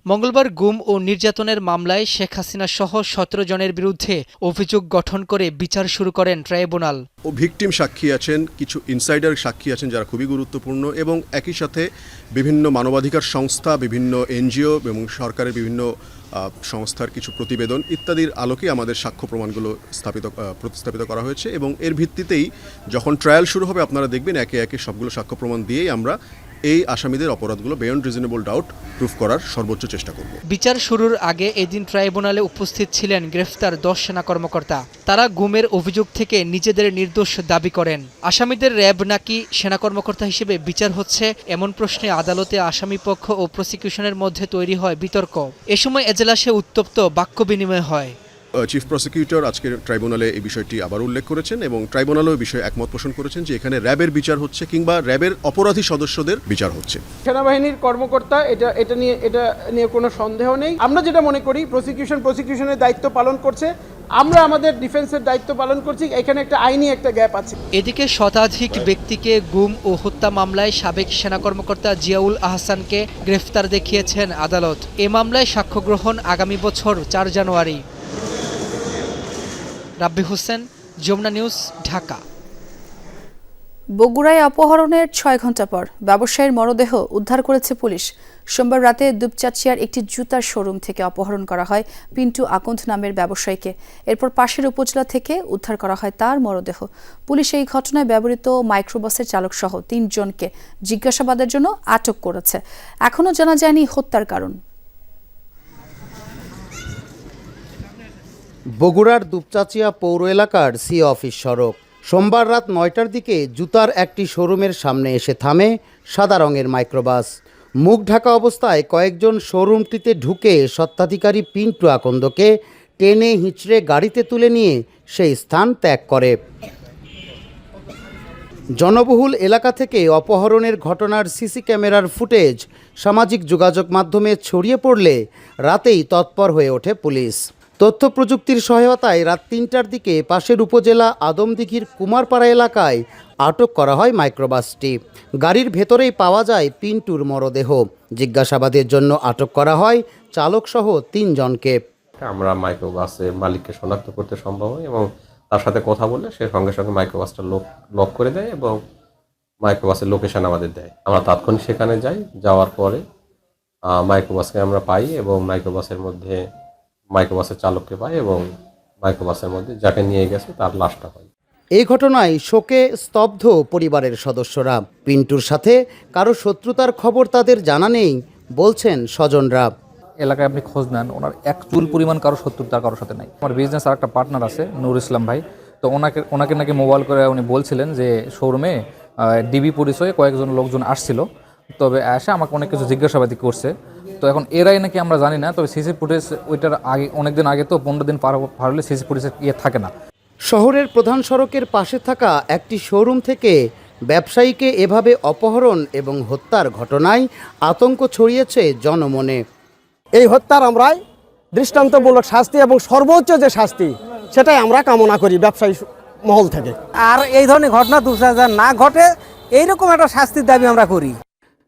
মঙ্গলবার গুম ও নির্যাতনের মামলায় শেখ হাসিনা সহ 17 জনের বিরুদ্ধে অভিযোগ গঠন করে বিচার শুরু করেন ট্রাইব্যুনাল। ভিকটিম সাক্ষী আছেন, কিছু ইনসাইডার সাক্ষী আছেন যারা খুবই গুরুত্বপূর্ণ, এবং একই সাথে বিভিন্ন মানবাধিকার সংস্থা, বিভিন্ন এনজিও এবং সরকারের বিভিন্ন সংস্থার কিছু প্রতিবেদন ইত্যাদির আলোকে আমাদের সাক্ষ্য প্রমাণগুলো প্রতিস্থাপিত করা হয়েছে। এবং এর ভিত্তিতেই যখন ট্রায়াল শুরু হবে আপনারা দেখবেন একে একে সবগুলো সাক্ষ্য প্রমাণ দিয়েই আমরা এই আসামিদের অপরাধগুলো বিয়ন্ড রিজনেবল ডাউট প্রুফ করার সর্বোচ্চ চেষ্টা করব। বিচার শুরুর আগে এদিন ট্রাইব্যুনালে উপস্থিত ছিলেন গ্রেফতার 10 সেনা কর্মকর্তা। তারা গুমের অভিযোগ থেকে নিজেদের নির্দোষ দাবি করেন। আসামিদের র্যাব নাকি সেনা কর্মকর্তা হিসেবে বিচার হচ্ছে, এমন প্রশ্নে আদালতে আসামিপক্ষ ও প্রসিকিউশনের মধ্যে তৈরি হয় বিতর্ক। এ সময় এজলাসে উত্তপ্ত বাক্য বিনিময় হয়। চিফ প্রসিকিউটর আজকের ট্রাইব্যুনালে এই বিষয়টি আবার উল্লেখ করেছেন এবং ট্রাইব্যুনালও এই বিষয়ে একমত পোষণ করেছেন যে এখানে র্যাবের বিচার হচ্ছে কিংবা র্যাবের অপরাধী সদস্যদের বিচার হচ্ছে। সেনাবাহিনীর কর্মকর্তা এটা নিয়ে কোনো সন্দেহ নেই। আমরা যেটা মনে করি প্রসিকিউশনের দায়িত্ব পালন করছে, আমরা আমাদের ডিফেন্সের দায়িত্ব পালন করছি। এখানে একটা আইনি একটা গ্যাপ আছে। এদিকে শতাধিক ব্যক্তিকে গুম ও হত্যা মামলায় সাবেক সেনা কর্মকর্তা জিয়াউল আহসানকে গ্রেফতার দেখিয়েছেন আদালত। এ মামলায় সাক্ষ্য গ্রহণ আগামী বছর 4 জানুয়ারি। রাব্বি হোসেন, যমুনা নিউজ, ঢাকা। বগুড়ায় অপহরণের 6 ঘন্টা পর ব্যবসায়ীর মরদেহ উদ্ধার করেছে পুলিশ। সোমবার রাতে দুপচাচিয়ার একটি জুতার শোরুম থেকে অপহরণ করা হয় পিন্টু আকন্দ নামের ব্যবসায়ীকে। এরপর পাশের উপজেলা থেকে উদ্ধার করা হয় তার মরদেহ। পুলিশ এই ঘটনায় ব্যবহৃত মাইক্রোবাসের চালক সহ 3 জনকে জিজ্ঞাসাবাদের জন্য আটক করেছে। এখনও জানা যায়নি হত্যার কারণ। বগুড়ার দুপচাচিয়া পৌর এলাকার সি অফিস সড়ক। সোমবার রাত 9টার দিকে জুতার একটি শোরুমের সামনে এসে থামে সাদা রঙের মাইক্রোবাস। মুখ ঢাকা অবস্থায় কয়েকজন শোরুমটিতে ঢুকে স্বত্বাধিকারী পিন্টু আকন্দকে টেনে হিঁচড়ে গাড়িতে তুলে নিয়ে সেই স্থান ত্যাগ করে। জনবহুল এলাকা থেকে অপহরণের ঘটনার সিসি ক্যামেরার ফুটেজ সামাজিক যোগাযোগ মাধ্যমে ছড়িয়ে পড়লে রাতেই তৎপর হয়ে ওঠে পুলিশ। তথ্য প্রযুক্তির সহায়তায় রাত 3টার দিকে পাশের উপজেলা আদমদিঘির কুমারপাড়া এলাকায় আটক করা হয় মাইক্রোবাসটি। গাড়ির ভেতরেই পাওয়া যায় পিন্টুর মরদেহ। জিজ্ঞাসাবাদের জন্য আটক করা হয় চালকসহ 3 জনকে। আমরা মাইক্রোবাসের মালিককে শনাক্ত করতে সম্ভব হয় এবং তার সাথে কথা বলে সে সঙ্গে সঙ্গে মাইক্রোবাসটা লক করে দেয় এবং মাইক্রোবাসের লোকেশন আমাদের দেয়। আমরা তাৎক্ষণিক সেখানে যাই। যাওয়ার পরে মাইক্রোবাসকে আমরা পাই এবং মাইক্রোবাসের চালককে পাই এবং মাইক্রোবাসের মধ্যে যাকে নিয়ে গেছে তার লাশটা পাই। এই ঘটনায় শোকে স্তব্ধ পরিবারের সদস্যরা। পিন্টুর সাথে কারো শত্রুতার খবর তাদের জানা নেই বলছেন স্বজনরা। এলাকায় আপনি খোঁজ নেন, ওনার এক চুল পরিমাণ কারো শত্রুতার কারোর সাথে নাই। আমার বিজনেস আর একটা পার্টনার আছে নূর ইসলাম ভাই, তো ওনাকে নাকি মোবাইল করে উনি বলছিলেন যে শোরুমে ডিবি পরিচয়ে কয়েকজন লোকজন আসছিল, তবে এসে আমাকে অনেক কিছু জিজ্ঞাসাবাদি করছে। তো এখন এরাই নাকি আমরা জানি না, তবে সিসি ফুটেজ ওইটার আগে অনেকদিন আগে তো 15 দিন পার হলে সিসি ফুটেজের থাকে না। শহরের প্রধান সড়কের পাশে থাকা একটি শোরুম থেকে ব্যবসায়ীকে এভাবে অপহরণ এবং হত্যার ঘটনায় আতঙ্ক ছড়িয়েছে জনমনে। এই হত্যার আমরা দৃষ্টান্তমূলক শাস্তি এবং সর্বোচ্চ যে শাস্তি সেটাই আমরা কামনা করি ব্যবসায়ী মহল থেকে। আর এই ধরনের ঘটনা দুঃসাহস না ঘটে, এইরকম একটা শাস্তির দাবি আমরা করি।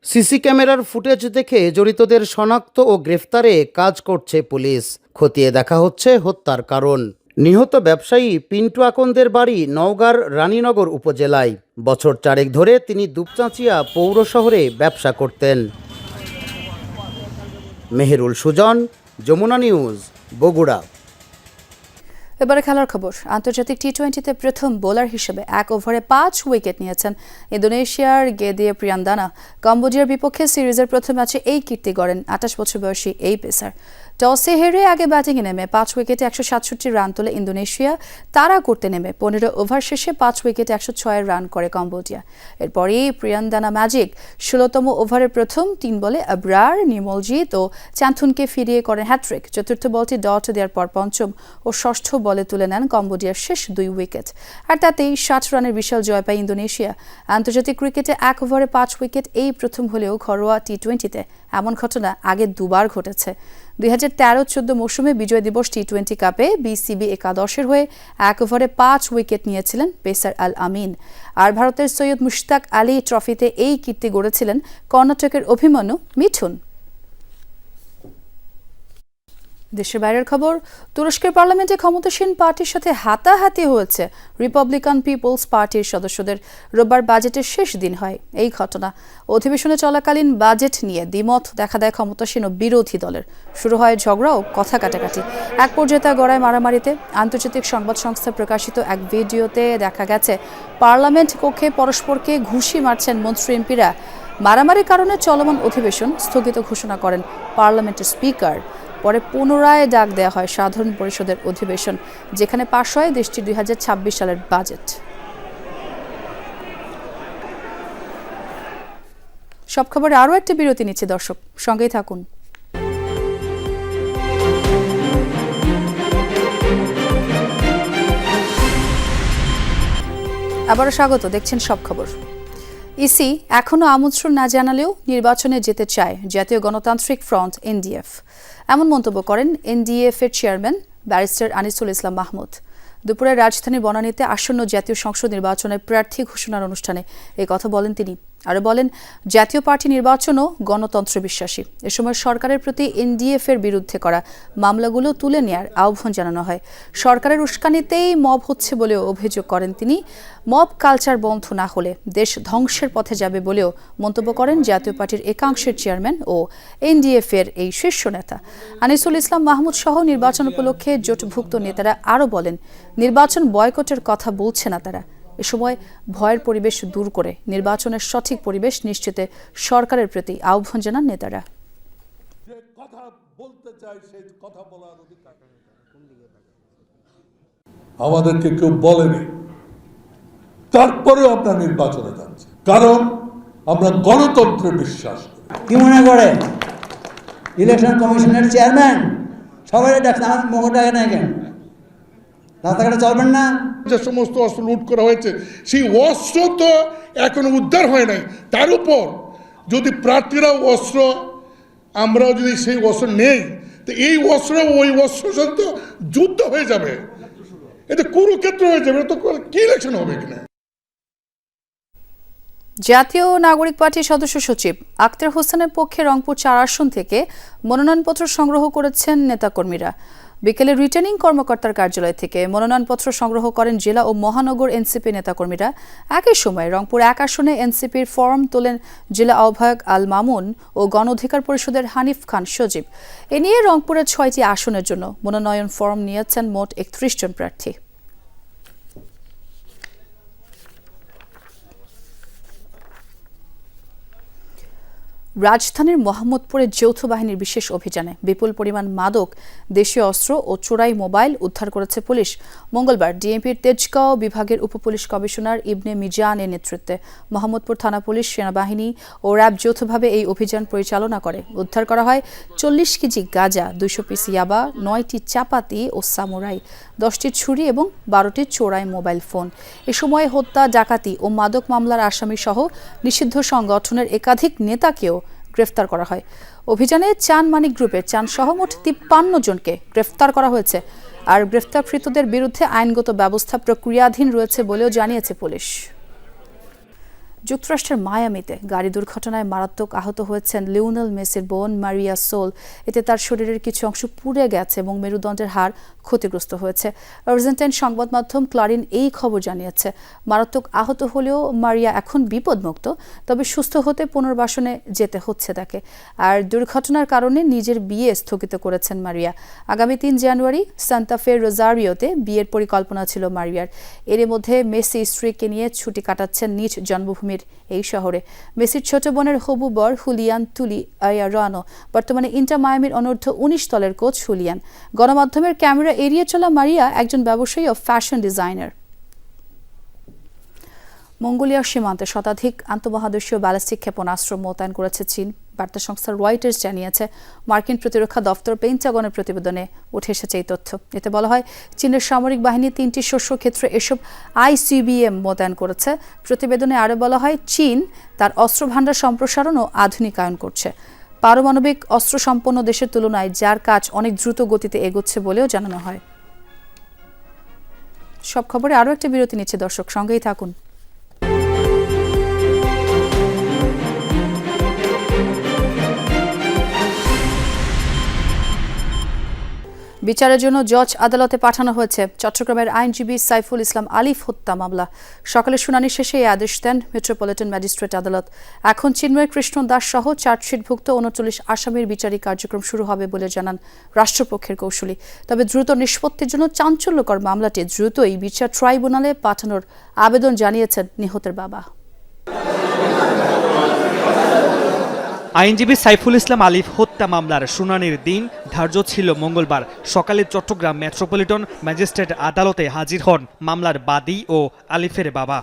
সিসি ক্যামেরার ফুটেজ দেখে জড়িতদের শনাক্ত ও গ্রেফতারে কাজ করছে পুলিশ। খতিয়ে দেখা হচ্ছে হত্যার কারণ। নিহত ব্যবসায়ী পিন্টু আকন্দের বাড়ি নওগাঁর রানীনগর উপজেলায়। বছর 4 ধরে তিনি দুপচাচিয়া পৌর শহরে ব্যবসা করতেন। মেহেরুল সুজন, যমুনা নিউজ, বগুড়া। এবারে খেলার খবর। আন্তর্জাতিক টি-20তে প্রথম বোলার হিসেবে 1 ওভারে 5 উইকেট নিয়েছেন ইন্দোনেশিয়ার গেদিয়ে প্রিয়ান্দানা। কম্বোডিয়ার বিপক্ষে সিরিজের প্রথম ম্যাচে এই কীর্তি গড়েন 28 বছর বয়সী এই পেসার। টসে হেরে আগে ব্যাটিংয়ে নেমে 5 উইকেটে 167 রান তোলে ইন্দোনেশিয়া। তাড়া করতে নেমে 15 ওভার শেষে 5 উইকেটে 106 রান করে কম্বোডিয়া। এরপরই প্রিয়ান্দানা ম্যাজিক 16তম ওভারের প্রথম 3 বলে আবরার, নির্মলজিৎ ও চ্যান্থুনকে ফিরিয়ে করেন হ্যাট্রিক। চতুর্থ বলটি ডট দেওয়ার পর পঞ্চম ও ষষ্ঠ বলে তুলে নেন কম্বোডিয়ার শেষ 2 উইকেট। আর তাতেই 60 রানের বিশাল জয় পায় ইন্দোনেশিয়া। আন্তর্জাতিক ক্রিকেটে 1 ওভারে 5 উইকেট এই প্রথম হলেও ঘরোয়া টি-20তে এমন ঘটনা আগে 2বার ঘটেছে। 2013-14 মৌসুমে বিজয় দিবস টি-20 কাপে বিসিবি একাদশের হয়ে 1 ওভারে 5 উইকেট নিয়েছিলেন পেসার আল আমিন। আর ভারতের সৈয়দ মুশতাক আলী ট্রফিতে এই কীর্তি গড়েছিলেন কর্ণাটকের অভিমন্যু মিঠুন। দেশের বাইরের খবর। তুরস্কের পার্লামেন্টে ক্ষমতাসীন পার্টির সাথে হাতাহাতি হয়েছে রিপাবলিকান পিপলস পার্টির সদস্যদের। রোববার বাজেটের শেষ দিন হয় এই ঘটনা। অধিবেশনে চলাকালীন বাজেট নিয়ে দ্বিমত দেখা দেয় ক্ষমতাসীন ও বিরোধী দলের। শুরু হয় ঝগড়া ও কথা কাটাকাটি। এক পর্যায়ে তা গড়ায় মারামারিতে। আন্তর্জাতিক সংবাদ সংস্থা প্রকাশিত এক ভিডিওতে দেখা গেছে পার্লামেন্ট কক্ষে পরস্পরকে ঘুষি মারছেন মন্ত্রী এমপিরা। মারামারির কারণে চলমান অধিবেশন স্থগিত ঘোষণা করেন পার্লামেন্টের স্পিকার। পরে পুনরায় ডাক দেওয়া হয় সাধারণ পরিষদের অধিবেশন, যেখানে পাশ হয় দেশটির 2026 সালের বাজেট। সব খবরে আরও একটি বিরতি নিচ্ছে দর্শক, সঙ্গেই থাকুন। আবারও স্বাগত, দেখছেন সব খবর। ইসি এখনও আমন্ত্রণ না জানালেও নির্বাচনে যেতে চায় জাতীয় গণতান্ত্রিক ফ্রন্ট এনডিএফ। এমন মন্তব্য করেন এনডিএফ-এর চেয়ারম্যান ব্যারিস্টার আনিসুল ইসলাম মাহমুদ। দুপুরে রাজধানীর বনানীতে আসন্ন জাতীয় সংসদ নির্বাচনের প্রার্থী ঘোষণার অনুষ্ঠানে এই কথা বলেন তিনি। আরও বলেন, জাতীয় পার্টি নির্বাচনও গণতন্ত্র বিশ্বাসী। এ সময় সরকারের প্রতি এনডিএফ এর বিরুদ্ধে করা মামলাগুলো তুলে নেওয়ার আহ্বান জানানো হয়। সরকারের উস্কানিতেই মব হচ্ছে বলেও অভিযোগ করেন তিনি। মব কালচার বন্ধ না হলে দেশ ধ্বংসের পথে যাবে বলেও মন্তব্য করেন জাতীয় পার্টির একাংশের চেয়ারম্যান ও এনডিএফ এর এই শীর্ষ নেতা আনিসুল ইসলাম মাহমুদ সহ নির্বাচন উপলক্ষে জোটভুক্ত নেতারা আরও বলেন, নির্বাচন বয়কটের কথা বলছে না তারা। এ সময় ভয়ের পরিবেশ দূর করে নির্বাচনের সঠিক পরিবেশ নিশ্চিতে সরকারের প্রতি আহ্বান জানান নেতারা। আমাদেরকে কেউ বলেনি, তারপরেও আমরা নির্বাচনে যাচ্ছি, কারণ আমরা গণতন্ত্রে বিশ্বাস করি। কি মনে করে ইলেকশন কমিশনের চেয়ারম্যান সবাই ডাকছে, আমার মুখ ডাকে না কেন? রাস্তাঘাটে চলবেন না? যে সমস্ত অস্ত্র লুট করা হয়েছে সেই অস্ত্র তো এখনো উদ্ধার হয় নাই। তার উপর যদি প্রার্থীরা অস্ত্র, আমরাও যদি সেই অস্ত্র নেই, তো এই অস্ত্র ওই অস্ত্রের সাথে তো যুদ্ধ হয়ে যাবে, এটা কুরুক্ষেত্র হয়ে যাবে। তো কি ইলেকশন হবে কিনা? জাতীয় নাগরিক পার্টির সদস্য সচিব আক্তার হোসেনের পক্ষে রংপুর ৪ আসন থেকে মনোনয়নপত্র সংগ্রহ করেছেন নেতাকর্মীরা। বিকেলে রিটার্নিং কর্মকর্তার কার্যালয় থেকে মনোনয়নপত্র সংগ্রহ করেন জেলা ও মহানগর এনসিপি নেতাকর্মীরা। একই সময় রংপুর ১ আসনে এনসিপির ফর্ম তোলেন জেলা আহ্বায়ক আল মামুন ও গণ অধিকার পরিষদের হানিফ খান সজীব। এ নিয়ে রংপুরের ৬টি আসনের জন্য মনোনয়ন ফর্ম নিয়েছেন মোট ৩১ জন প্রার্থী। রাজধানীর মোহাম্মদপুরে যৌথ বাহিনীর বিশেষ অভিযানে বিপুল পরিমাণ মাদক, দেশীয় অস্ত্র ও চোরাই মোবাইল উদ্ধার করেছে পুলিশ। মঙ্গলবার ডিএমপির তেজগাঁও বিভাগের উপপুলিশ কমিশনার ইবনে মিজানের নেতৃত্বে মোহাম্মদপুর থানা পুলিশ, সেনাবাহিনী ও র্যাব যৌথভাবে এই অভিযান পরিচালনা করে। উদ্ধার করা হয় ৪০ কেজি গাঁজা, ২০০ পিস ইয়াবা, ৯টি চাপাতি ও সামুরাই, ১০টি ছুরি এবং ১২টি চোরাই মোবাইল ফোন। এ সময় হত্যা, ডাকাতি ও মাদক মামলার আসামি সহ নিষিদ্ধ সংগঠনের একাধিক নেতাকেও গ্রেফতার করা হয়। অভিযানে চান মানিক গ্রুপের চান সহ মোট ৫৩ জনকে গ্রেফতার করা হয়েছে। আর গ্রেফতারকৃতদের বিরুদ্ধে আইনগত ব্যবস্থা প্রক্রিয়াধীন রয়েছে বলেও জানিয়েছে পুলিশ। যুক্তরাষ্ট্রের মায়ামিতে গাড়ি দুর্ঘটনায় মারাত্মক আহত হয়েছেন লিওনেল মেসির বোন মারিয়া সোল। এতে তার শরীরের কিছু অংশ পুড়ে গেছে এবং মেরুদণ্ডের হাড় ক্ষতিগ্রস্ত হয়েছে। আর্জেন্টাইন সংবাদ মাধ্যম ক্লারিন এই খবর জানিয়েছে। মারাত্মক আহত হলেও মারিয়া এখন বিপদমুক্ত, তবে সুস্থ হতে পুনর্বাসনে যেতে হচ্ছে তাকে। আর দুর্ঘটনার কারণে নিজের বিয়ে স্থগিত করেছেন মারিয়া। আগামী ৩ জানুয়ারি সান্তা ফে রোজারিওতে বিয়ের পরিকল্পনা ছিল মারিয়ার। এর মধ্যে মেসি স্ত্রীকে নিয়ে ছুটি কাটাচ্ছেন নিজ জন্মভূমি এই শহরে। মেসির ছোট বোনের হবু বর হুলিয়ান তুলি আয়ারানো বর্তমানে ইন্টার মায়ামির অনূর্ধ্ব ১৯ দলের কোচ হুলিয়ান। গণমাধ্যমের ক্যামেরা এড়িয়ে চলা মারিয়া একজন ব্যবসায়ী ও ফ্যাশন ডিজাইনার। মঙ্গোলিয়ার সীমান্তে শতাধিক আন্তঃমহাদেশীয় ব্যালিস্টিক ক্ষেপণাস্ত্র মোতায়েন করেছে চীন। বার্তা সংস্থা রয়টার্স জানিয়েছে, মার্কিন প্রতিরক্ষা দপ্তর পেন্টাগনের প্রতিবেদনে উঠে এসেছে এই তথ্য। এতে বলা হয়, চীনের সামরিক বাহিনী ৩টি শস্য ক্ষেত্রে এসব আইসিবিএম মোতায়েন করেছে। প্রতিবেদনে আরও বলা হয়, চীন তার অস্ত্র ভাণ্ডার সম্প্রসারণ ও আধুনিকায়ন করছে। পারমাণবিক অস্ত্র সম্পন্ন দেশের তুলনায় যার কাজ অনেক দ্রুত গতিতে এগোচ্ছে বলেও জানানো হয়। সব খবরে আরও একটা বিরতি নিচ্ছে দর্শক, সঙ্গেই থাকুন। বিচারের জন্য জজ আদালতে পাঠানো হয়েছে চট্টগ্রামের আইনজীবী সাইফুল ইসলাম আলিফ হত্যা মামলা। সকালে শুনানি শেষে এই আদেশ দেন মেট্রোপলিটন ম্যাজিস্ট্রেট আদালত। এখন চিন্ময় কৃষ্ণ দাস সহ চার্জশিটভুক্ত ৩৯ আসামির বিচারিক কার্যক্রম শুরু হবে বলে জানান রাষ্ট্রপক্ষের কৌঁসুলি। তবে দ্রুত নিষ্পত্তির জন্য চাঞ্চল্যকর মামলাটি দ্রুতই বিচার ট্রাইব্যুনালে পাঠানোর আবেদন জানিয়েছেন নিহতের বাবা। আইনজীবী সাইফুল ইসলাম আলিফ হত্যা মামলার শুনানির দিন ধার্য ছিল মঙ্গলবার সকালে চট্টগ্রাম মেট্রোপলিটন ম্যাজিস্ট্রেট আদালতে হাজির হন মামলার বাদী ও আলিফের বাবা।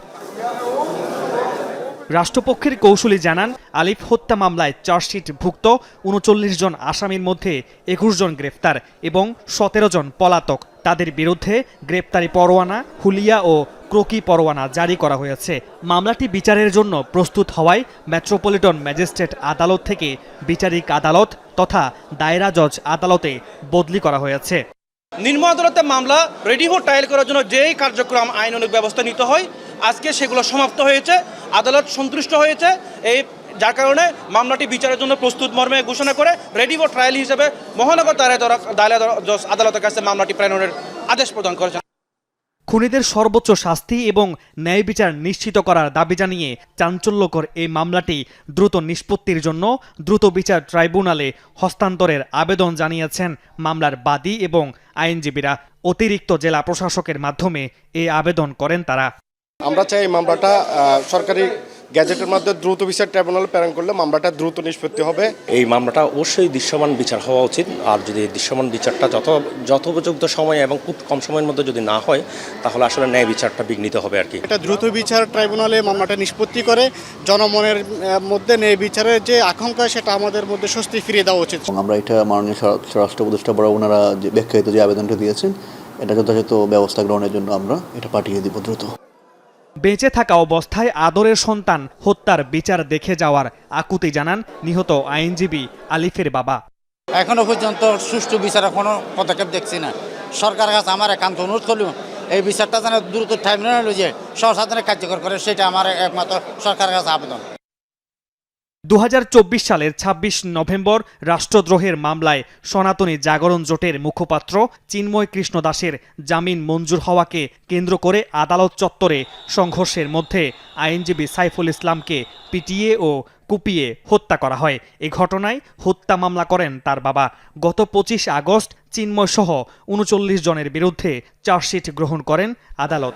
রাষ্ট্রপক্ষের কৌঁসুলি জানান, আলিফ হত্যা মামলায় চার্জশিটভুক্ত ৩৯ জন আসামির মধ্যে ২১ জন গ্রেফতার এবং ১৭ জন পলাতক। তাদের বিরুদ্ধে গ্রেপ্তারি পরোয়ানা, হুলিয়া ও ক্রোকি পরোয়ানা জারি করা হয়েছে। মামলাটি বিচারের জন্য প্রস্তুত হওয়ায় মেট্রোপলিটন ম্যাজিস্ট্রেট আদালত থেকে বিচারিক আদালত তথা দায়রা জজ আদালতে বদলি করা হয়েছে। নিম্ন আদালতে মামলা রেডি ফর ট্রায়াল করার জন্য যেই কার্যক্রম আইনানুগ ব্যবস্থা নিতে হয় আজকে সেগুলো সমাপ্ত হয়েছে, আদালত সন্তুষ্ট হয়েছে, যার কারণে মামলাটি বিচারের জন্য প্রস্তুত মর্মে ঘোষণা করে রেডি ফর ট্রায়াল হিসেবে মহানগর দায়রা জজ আদালতের কাছে মামলাটি প্রেরণের আদেশ প্রদান করেছেন। খুনিদের সর্বোচ্চ শাস্তি এবং ন্যায় বিচার নিশ্চিত করার দাবি জানিয়ে চাঞ্চল্যকর এই মামলাটি দ্রুত নিষ্পত্তির জন্য দ্রুত বিচার ট্রাইব্যুনালে হস্তান্তরের আবেদন জানিয়েছেন মামলার বাদী এবং আইনজীবীরা। অতিরিক্ত জেলা প্রশাসকের মাধ্যমে এই আবেদন করেন তারা। আমরা চাই এই মামলাটা সরকারি গ্যাজেটের মধ্যে দ্রুত বিচার ট্রাইব্যুনালে প্রেরণ করলে মামলাটা দ্রুত নিষ্পত্তি হবে। এই মামলাটা অবশ্যই দৃশ্যমান বিচার হওয়া উচিত, আর যদি দৃশ্যমান বিচারটা যথোপযুক্ত সময় এবং খুব কম সময়ের মধ্যে যদি না হয় তাহলে আসলে ন্যায় বিচারটা বিঘ্নিত হবে আর কি। এটা দ্রুত বিচার ট্রাইব্যুনালে মামলাটা নিষ্পত্তি করে জনমনের মধ্যে ন্যায় বিচারের যে আকাঙ্ক্ষা সেটা আমাদের মধ্যে স্বস্তি ফিরিয়ে দেওয়া উচিত। আমরা এটা মাননীয় স্বরাষ্ট্র উপদেষ্টা বড় ওনারা যে ব্যাখ্যায়িত যে আবেদনটা দিয়েছেন এটা যথাযথ ব্যবস্থা গ্রহণের জন্য আমরা এটা পাঠিয়ে দিব দ্রুত। বেঁচে থাকা অবস্থায় আদরের সন্তান হত্যার বিচার দেখে যাওয়ার আকুতি জানান নিহত আইনজীবী আলিফের বাবা। এখনো পর্যন্ত সুষ্ঠু বিচারের কোনো পদক্ষেপ দেখছি না। সরকারের কাছে আমার একান্ত অনুরোধ করলাম এই বিচারটা যেন দ্রুত ট্রাইব্যুনালে যে সহসাধনে কার্যকর করে, সেটা আমার একমাত্র সরকারের কাছে আবেদন। 2024 সালের 26 নভেম্বর রাষ্ট্রদ্রোহের মামলায় সনাতনী জাগরণ জোটের মুখপাত্র চিন্ময় কৃষ্ণ দাসের জামিন মঞ্জুর হওয়াকে কেন্দ্র করে আদালত চত্বরে সংঘর্ষের মধ্যে আইনজীবী সাইফুল ইসলামকে পিটিয়ে ও কুপিয়ে হত্যা করা হয়। এ ঘটনায় হত্যা মামলা করেন তার বাবা। গত 25 আগস্ট চিন্ময় সহ 39 জনের বিরুদ্ধে চার্জশিট গ্রহণ করেন আদালত।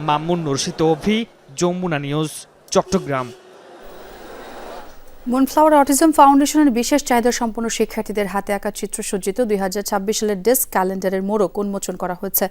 মামুন রশিদ অভি, যমুনা নিউজ, চট্টগ্রাম। মুনফ্লাওয়ার অটিজম ফাউন্ডেশনের বিশেষ চাহিদা সম্পন্ন শিক্ষার্থীদের হাতে আঁকা চিত্রসজ্জিত 2026 সালের ডেস্ক ক্যালেন্ডারের মোড়ক উন্মোচন করা হয়েছে।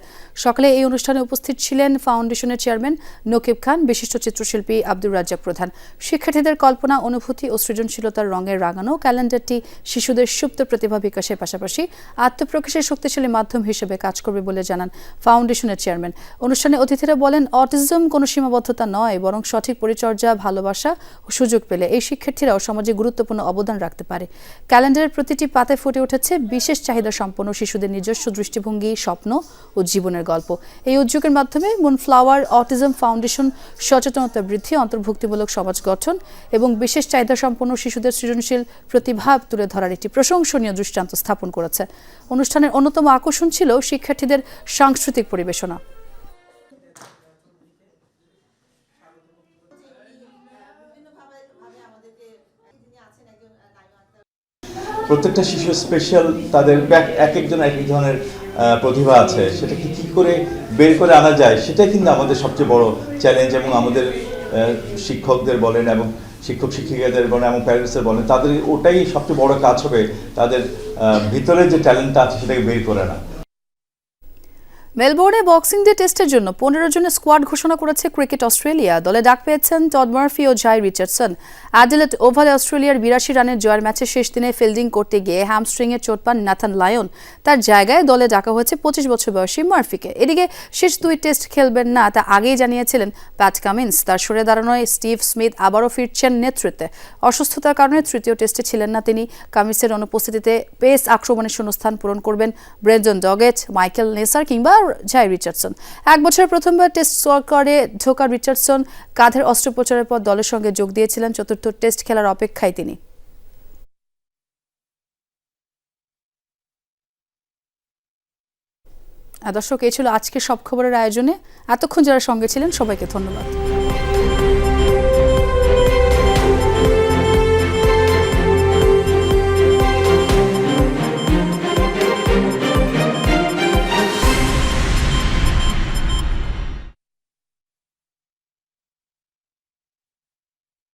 সকালে এই অনুষ্ঠানে উপস্থিত ছিলেন ফাউন্ডেশনের চেয়ারম্যান নকিব খান, বিশিষ্ট চিত্রশিল্পী আব্দুর রাজ্জাক প্রধান। শিক্ষার্থীদের কল্পনা, অনুভূতি ও সৃজনশীলতার রঙে রাঙানো ক্যালেন্ডারটি শিশুদের সুপ্ত প্রতিভা বিকাশের পাশাপাশি আত্মপ্রকাশের শক্তিশালী মাধ্যম হিসেবে কাজ করবে বলে জানান ফাউন্ডেশনের চেয়ারম্যান। অনুষ্ঠানে অতিথিরা বলেন, অটিজম কোনো সীমাবদ্ধতা নয়, বরং সঠিক পরিচর্যা, ভালোবাসা ও সুযোগ পেলে এই শিক্ষার্থীরাও সমাজে গুরুত্বপূর্ণ অবদান রাখতে পারে। ক্যালেন্ডারের প্রতিটি পাতায় ফুটে উঠেছে বিশেষ চাহিদা সম্পন্ন শিশুদের নিজস্ব দৃষ্টিভঙ্গি, স্বপ্ন ও জীবনের গল্প। এই উদ্যোগের মাধ্যমে মুনফ্লাওয়ার অটিজম ফাউন্ডেশন সচেতনতা বৃদ্ধি, অন্তর্ভুক্তিমূলক সমাজ গঠন এবং বিশেষ চাহিদা সম্পন্ন শিশুদের সৃজনশীল প্রতিভা তুলে ধরার একটি প্রশংসনীয় দৃষ্টান্ত স্থাপন করেছে। অনুষ্ঠানের অন্যতম আকর্ষণ ছিল শিক্ষার্থীদের সাংস্কৃতিক পরিবেশনা। প্রত্যেকটা শিশু স্পেশাল, তাদের এক একজন এক এক ধরনের প্রতিভা আছে, সেটাকে কী করে বের করে আনা যায় সেটাই কিন্তু আমাদের সবচেয়ে বড় চ্যালেঞ্জ। এবং আমাদের শিক্ষকদের বলেন এবং শিক্ষক শিক্ষিকাদের বলেন এবং প্যারেন্টসদের বলেন, তাদের ওটাই সবচেয়ে বড় কাজ হবে, তাদের ভিতরে যে ট্যালেন্টটা আছে সেটাকে বের করে আনা। মেলবোর্নে বক্সিং ডে টেস্টের জন্য 15 জনের স্কোয়াড ঘোষণা করেছে ক্রিকেট অস্ট্রেলিয়া। দলে ডাক পেয়েছেন টড মার্ফি ও জাই রিচার্ডসন। অ্যাডিলেড ওভালে অস্ট্রেলিয়ার 82 রানের জয়ের ম্যাচে শেষ দিনে ফিল্ডিং করতে গিয়ে হ্যামস্ট্রিংয়ের চোট পান নাথান লায়ন। তার জায়গায় দলে ডাকা হয়েছে 25 বছর বয়সী মার্ফিকে। এদিকে শেষ 2 টেস্ট খেলবেন না তা আগেই জানিয়েছিলেন প্যাট কামিন্স। তার সরে দাঁড়ানোয় স্টিভ স্মিথ আবারও ফিরছেন নেতৃত্বে। অসুস্থতার কারণে তৃতীয় টেস্টে ছিলেন না তিনি। কামিন্সের অনুপস্থিতিতে পেস আক্রমণের শূন্যস্থান পূরণ করবেন ব্রেন্ডন ডগেট, মাইকেল নেসার কিংবা জাই রিচার্ডসন। 1 বছরের প্রথমবার টেস্ট স্কোয়াডে ঢোকা রিচার্ডসন কাঁধের অস্ত্রোপচারের পর দলের সঙ্গে যোগ দিয়েছিলেন। চতুর্থ টেস্ট খেলার অপেক্ষায় তিনি। দর্শক, এই ছিল আজকের সব খবরের আয়োজনে। এতক্ষণ যারা সঙ্গে ছিলেন সবাইকে ধন্যবাদ।